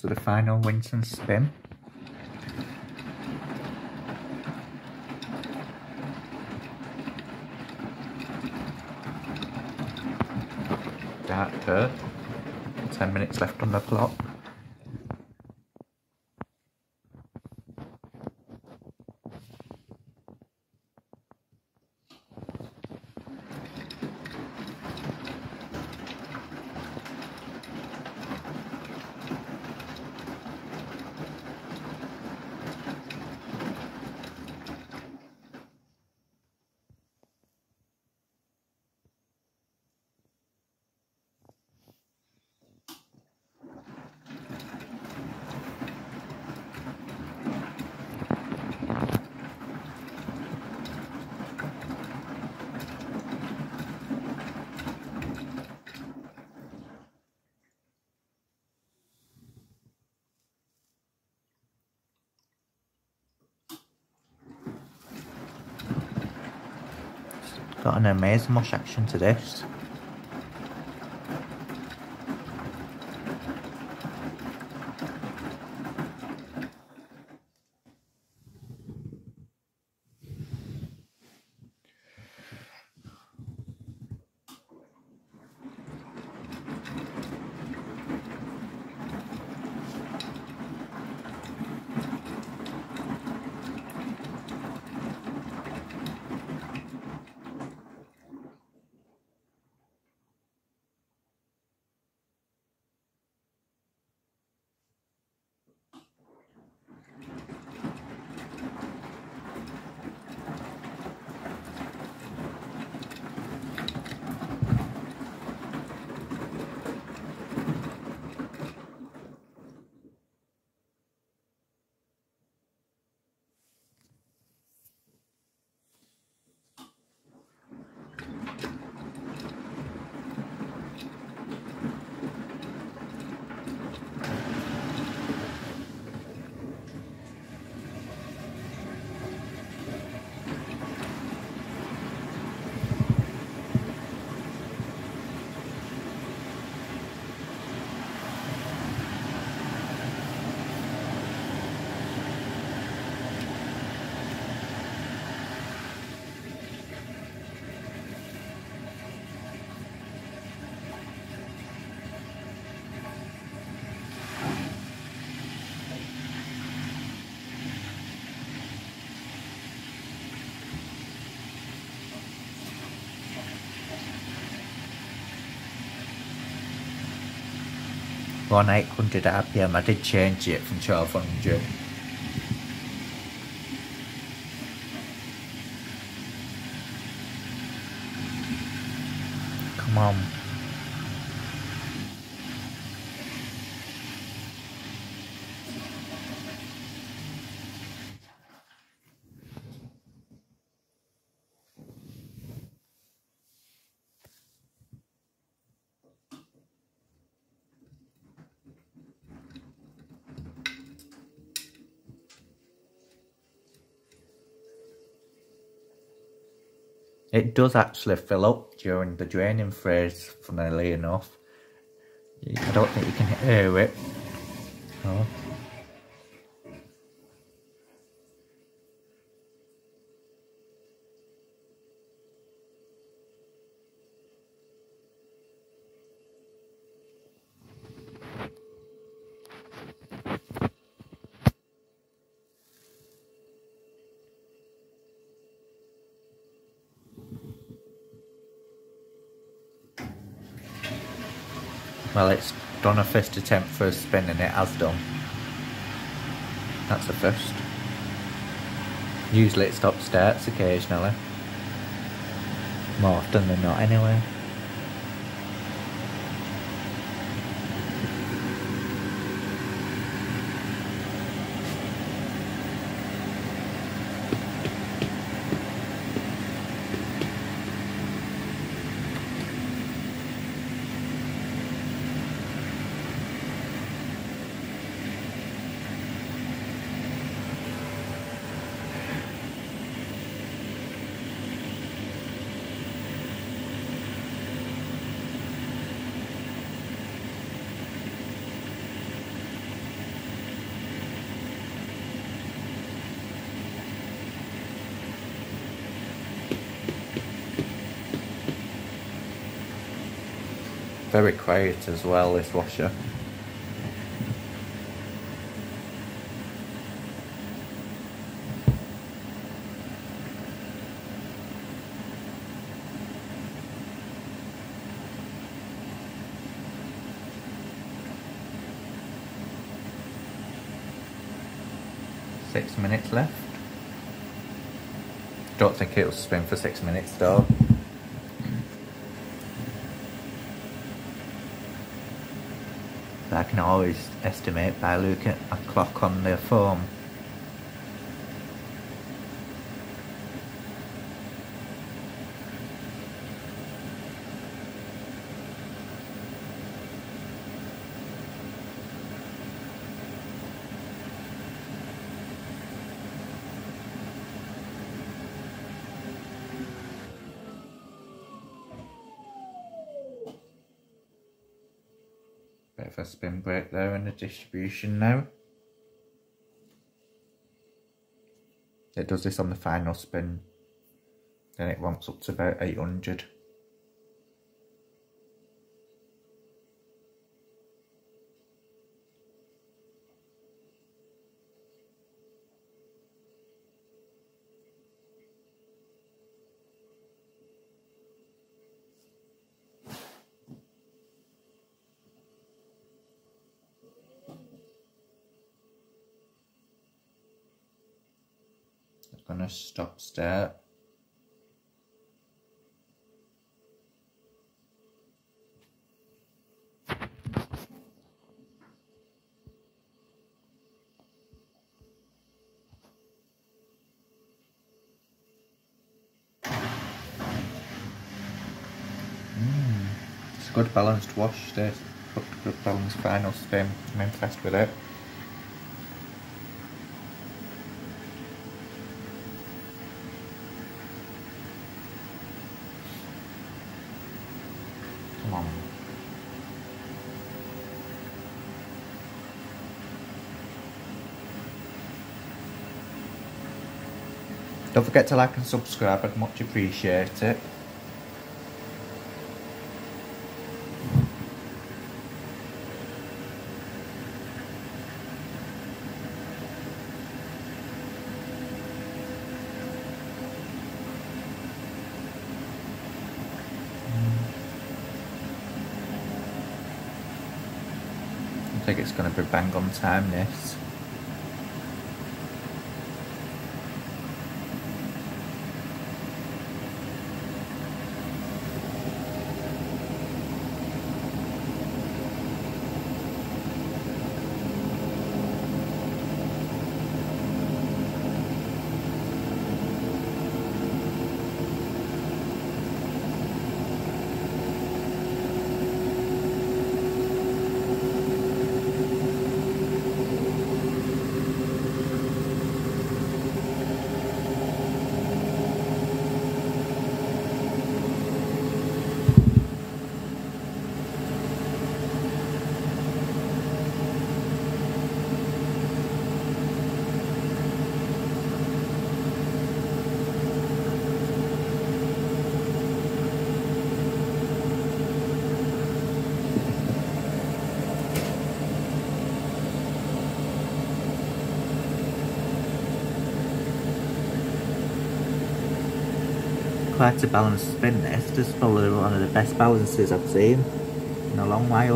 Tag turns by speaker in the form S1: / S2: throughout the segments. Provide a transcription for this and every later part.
S1: to the final Winton spin. Dark turf. 10 minutes left on the clock. Got an amazing much action to this. On 800 RPM, I did change it from 1200. Come on. It does actually fill up during the draining phase, funnily enough. I don't think you can hear it. No. Well, it's done a first attempt for a spin and it has done. That's a first. Usually it stops starts occasionally. More often than not anyway. very quiet as well, this washer. Six minutes left. Don't think it'll spin for 6 minutes though. But I can always estimate by looking at a clock on the phone. Bit of a spin break there in the distribution now. It does this on the final spin, then it ramps up to about 800. Gonna stop start. It's a good balanced wash this. Good balanced final spin. I'm impressed with it. Come on. Don't forget to like and subscribe, I'd much appreciate it. I think it's going to be bang on time, this. Quite a balanced spin this. This is probably one of the best balances I've seen in a long while.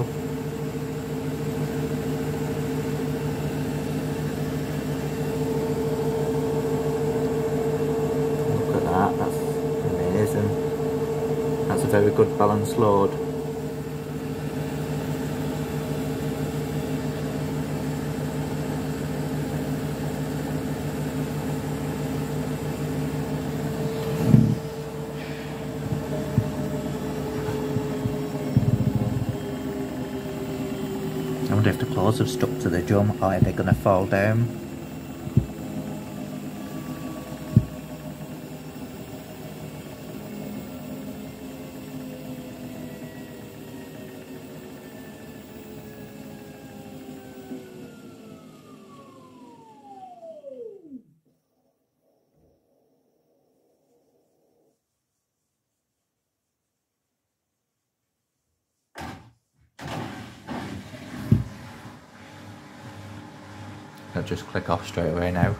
S1: Look at that, that's amazing. That's a very good balanced load. I wonder if the claws have stuck to the drum or are they going to fall down? It'll just click off straight away now.